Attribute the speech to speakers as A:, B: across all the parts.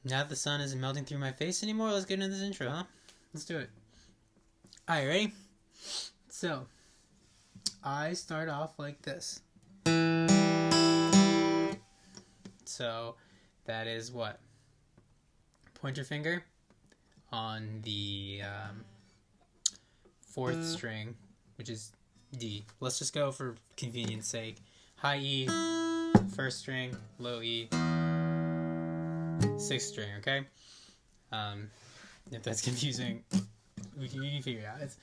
A: Now that the sun isn't melting through my face anymore, let's get into this intro, huh? Let's do it. Alright, ready? So, I start off like this. So, that is what? Pointer finger on the 4th string, which is D. Let's just go for convenience sake. High E, 1st string, low E, 6th string, okay? If that's confusing, you can figure it out. It's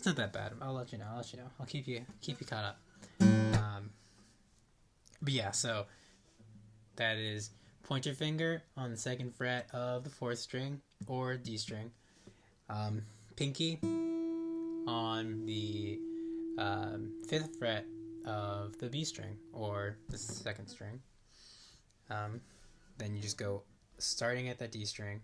A: not that bad. I'll let you know. I'll keep you caught up. But yeah, so that is pointer finger on the 2nd fret of the 4th string or D string. Pinky on the 5th fret of the B string or the 2nd string. Then you just go starting at that D string.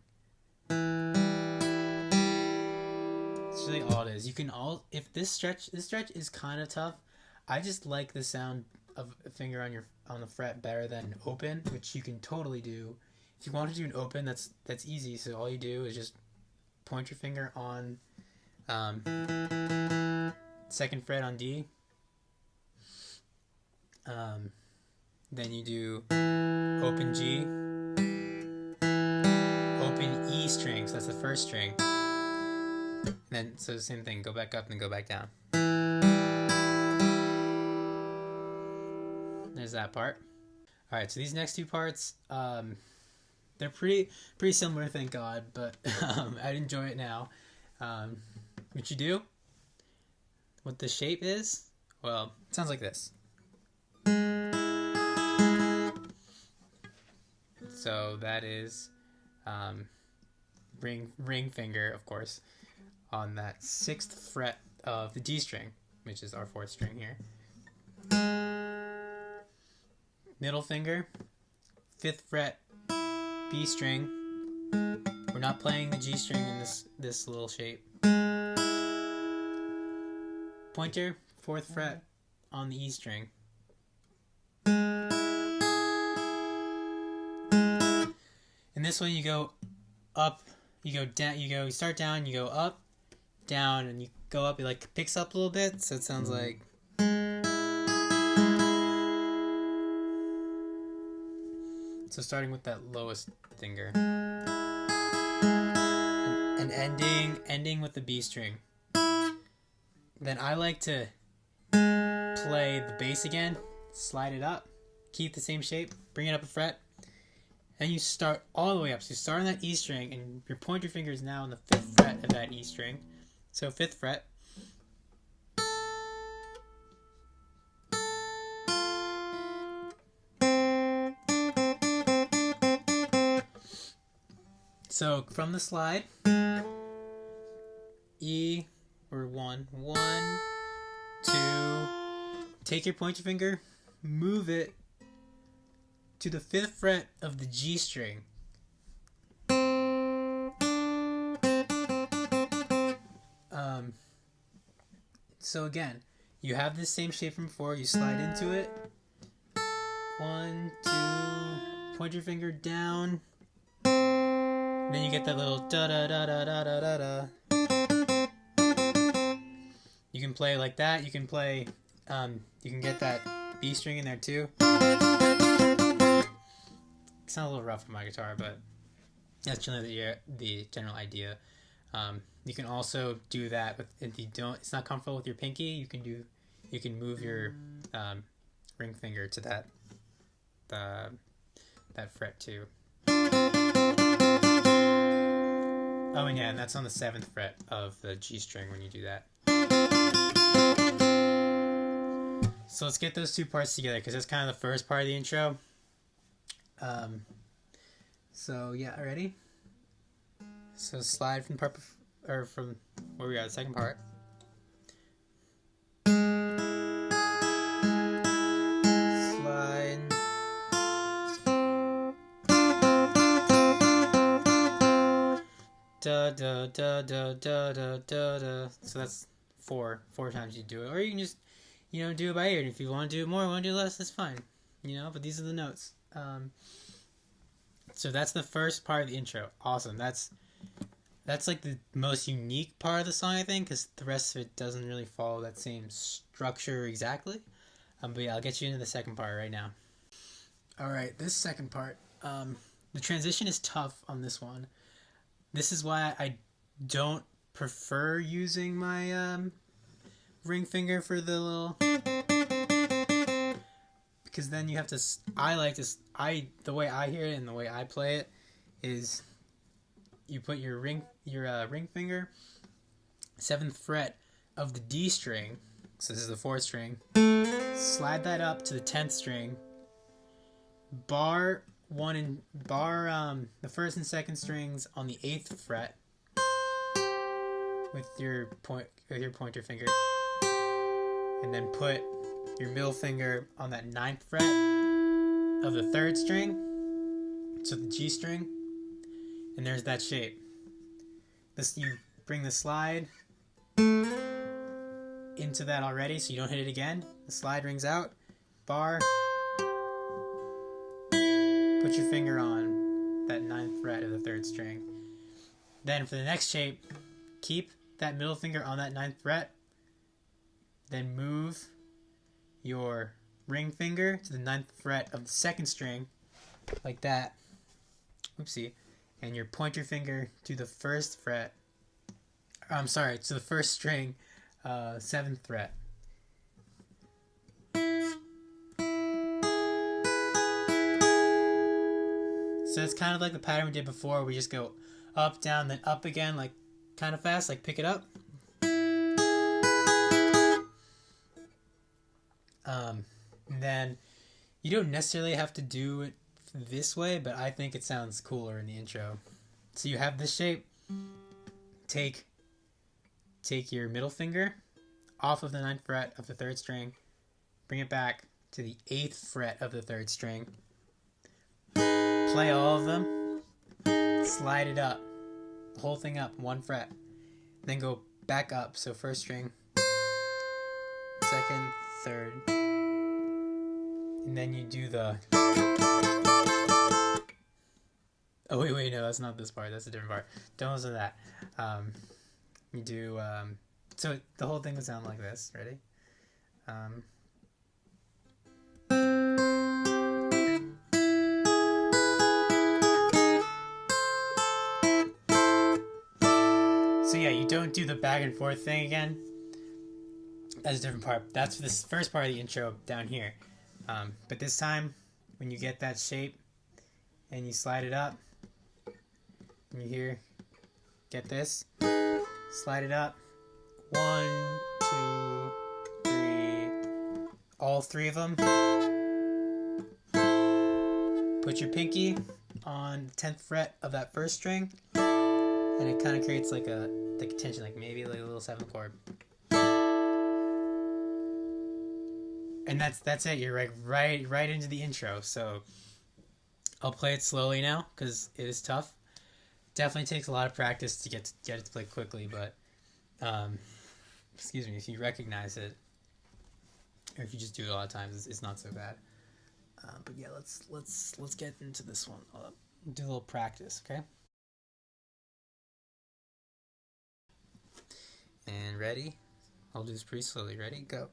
A: It's really all it is. You can if this stretch is kind of tough. I just like the sound of a finger on the fret better than open, which you can totally do. If you want to do an open, that's easy. So all you do is just point your finger on 2nd fret on D. Then you do open G, open E string, so that's the 1st string. And then, so the same thing, go back up and go back down. There's that part. Alright, so these next two parts, they're pretty similar, thank God, but I'd enjoy it now. What you do, what the shape is, well, it sounds like this. So that is ring finger, of course, on that 6th fret of the D string, which is our 4th string here. Middle finger, 5th fret, B string. We're not playing the G string in this little shape. Pointer, 4th fret on the E string. And this one you go up, you go down, you start down, you go up, down, and you go up, it like picks up a little bit, so it sounds like. So starting with that lowest finger. And ending with the B string. Then I like to play the bass again, slide it up, keep the same shape, bring it up a fret. And you start all the way up. So you start on that E string, and your pointer finger is now on the 5th fret of that E string. So 5th fret. So from the slide, E, or 1, 2, take your pointer finger, move it to the 5th fret of the G string. So again, you have this same shape from before, you slide into it. 1, 2, pointer finger down. Then you get that little da da da da da da da da. You can play like that, you can play, you can get that B string in there too. It's not a little rough on my guitar, but that's generally the general idea. You can also do that if you it's not comfortable with your pinky. You can move your ring finger to that fret too. Oh, and yeah, and that's on the 7th fret of the G string when you do that. So let's get those two parts together because that's kind of the first part of the intro. So yeah, ready? So slide from from where we are, the 2nd part. Slide. Da da da da da da da da. So that's four times you do it, or you can just do it by ear. And if you want to do it more, want to do less, that's fine. But these are the notes. So that's the first part of the intro. Awesome. That's like the most unique part of the song, I think, because the rest of it doesn't really follow that same structure exactly. But yeah, I'll get you into the second part right now. All right, this second part. The transition is tough on this one. This is why I don't prefer using my ring finger for the little, because then you have to. The way I hear it and the way I play it is, you put your ring finger 7th fret of the D string. So this is the 4th string. Slide that up to the 10th string. Bar the 1st and 2nd strings on the 8th fret with your pointer finger, and then put your middle finger on that 9th fret of the 3rd string, so the G string, and there's that shape. You bring the slide into that already, so you don't hit it again. The slide rings out, bar, put your finger on that 9th fret of the 3rd string. Then for the next shape, keep that middle finger on that 9th fret, then move your ring finger to the 9th fret of the 2nd string, like that. Oopsie. And your pointer finger to the 1st fret. I'm sorry, to the 1st string, 7th fret. So it's kind of like the pattern we did before. We just go up, down, then up again, like kind of fast, like pick it up. And then you don't necessarily have to do it this way, but I think it sounds cooler in the intro. So you have this shape. Take your middle finger off of the 9th fret of the 3rd string, bring it back to the 8th fret of the 3rd string, play all of them, slide it up, the whole thing up 1 fret, then go back up, so 1st string, 2nd, 3rd, and then you do the, oh wait, no, that's not this part, that's a different part, don't listen to that. You do, so the whole thing would sound like this, ready? So yeah, you don't do the back and forth thing again. That's a different part. That's for this first part of the intro down here. But this time, when you get that shape and you slide it up, and you hear, get this, slide it up, 1, 2, 3, all 3 of them. Put your pinky on the 10th fret of that 1st string, and it kind of creates like a tension, like maybe like a little 7th chord. And that's it. You're like right into the intro. So I'll play it slowly now because it is tough. Definitely takes a lot of practice to get it to play quickly, but excuse me, if you recognize it, or if you just do it a lot of times, it's not so bad. But yeah, let's get into this one. I'll do a little practice, okay? And ready? I'll do this pretty slowly. Ready? Go.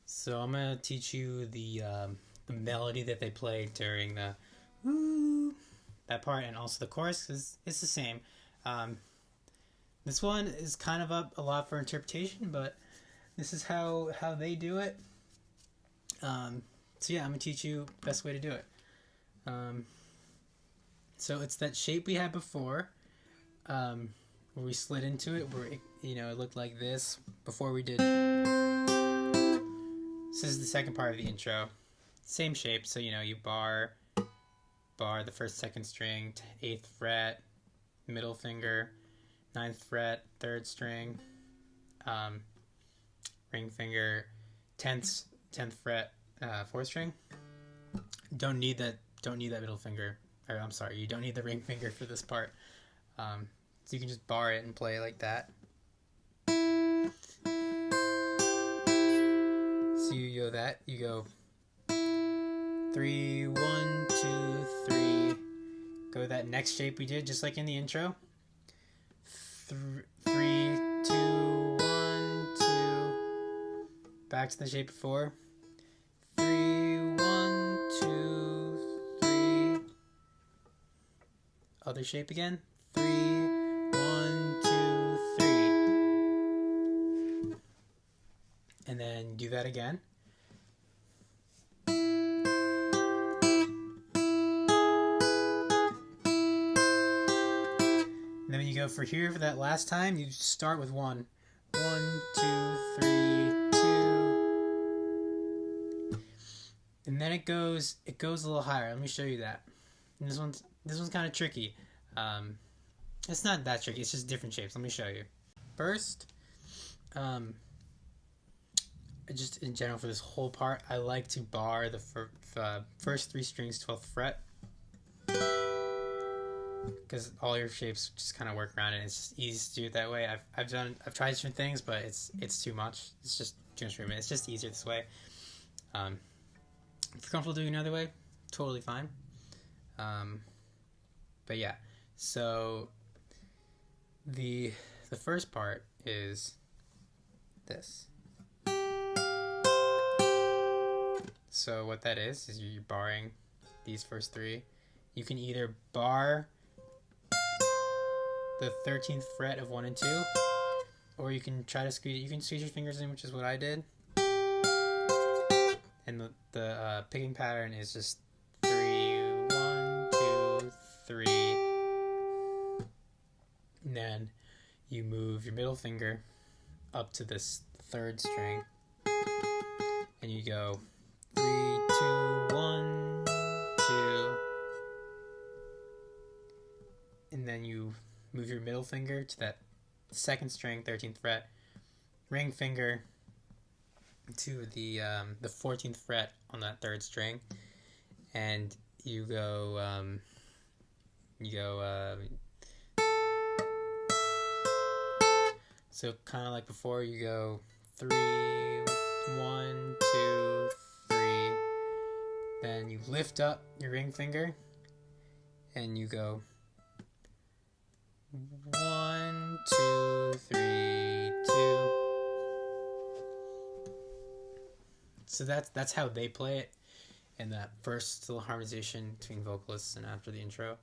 A: So I'm gonna teach you the melody that they play during the woo, that part, and also the chorus, because it's the same. This one is kind of up a lot for interpretation, but this is how they do it. So yeah, I'm gonna teach you the best way to do it. So it's that shape we had before, where we slid into it, where it looked like this before we did. This is the second part of the intro. Same shape, so you bar bar the first, second string, 8th fret, middle finger, 9th fret, 3rd string, ring finger, 10th fret, 4th string. Don't need that middle finger. Or I'm sorry, you don't need the ring finger for this part. So you can just bar it and play like that. So you go that, you go 3, 1, 2, 3. Go that next shape we did, just like in the intro. 3, 2, 1, 2. Back to the shape before. 3, 1, 2, 3. Other shape again. 3, 1, 2, 3. And then do that again. And then when you go for here for that last time, you start with 1. 1, 2, 3, 2. And then it goes a little higher. Let me show you that. And this one's kind of tricky. It's not that tricky. It's just different shapes. Let me show you. First, just in general for this whole part, I like to bar the first 3 strings 12th fret, because all your shapes just kind of work around it. It's just easy to do it that way. I've tried different things, but it's too much. It's just too much movement. It's just easier this way. If you're comfortable doing another way, totally fine. But yeah, so the first part is this. So what that is you're barring these first 3. You can either bar the 13th fret of 1 and 2, or you can try to squeeze your fingers in, which is what I did. And the picking pattern is just 3, 1, 2, 3. And then you move your middle finger up to this 3rd string, and you go 3, 2, 1, 2. And then you move your middle finger to that 2nd string, 13th fret, ring finger to the 14th fret on that 3rd string, and you go so kind of like before, you go 3, 1, 2, 3. Then you lift up your ring finger and you go 1, 2, 3, 2. So that's how they play it in that first little harmonization between vocalists and after the intro.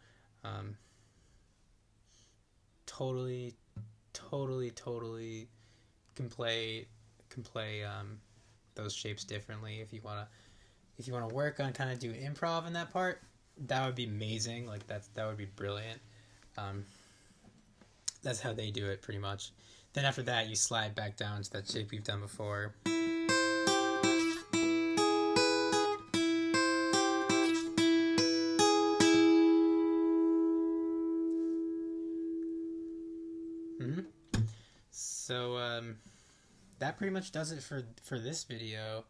A: Totally can play those shapes differently. If you wanna work on kind of do improv in that part, that would be amazing. Like that would be brilliant. That's how they do it pretty much. Then after that, you slide back down to that shape you've done before. So that pretty much does it for this video.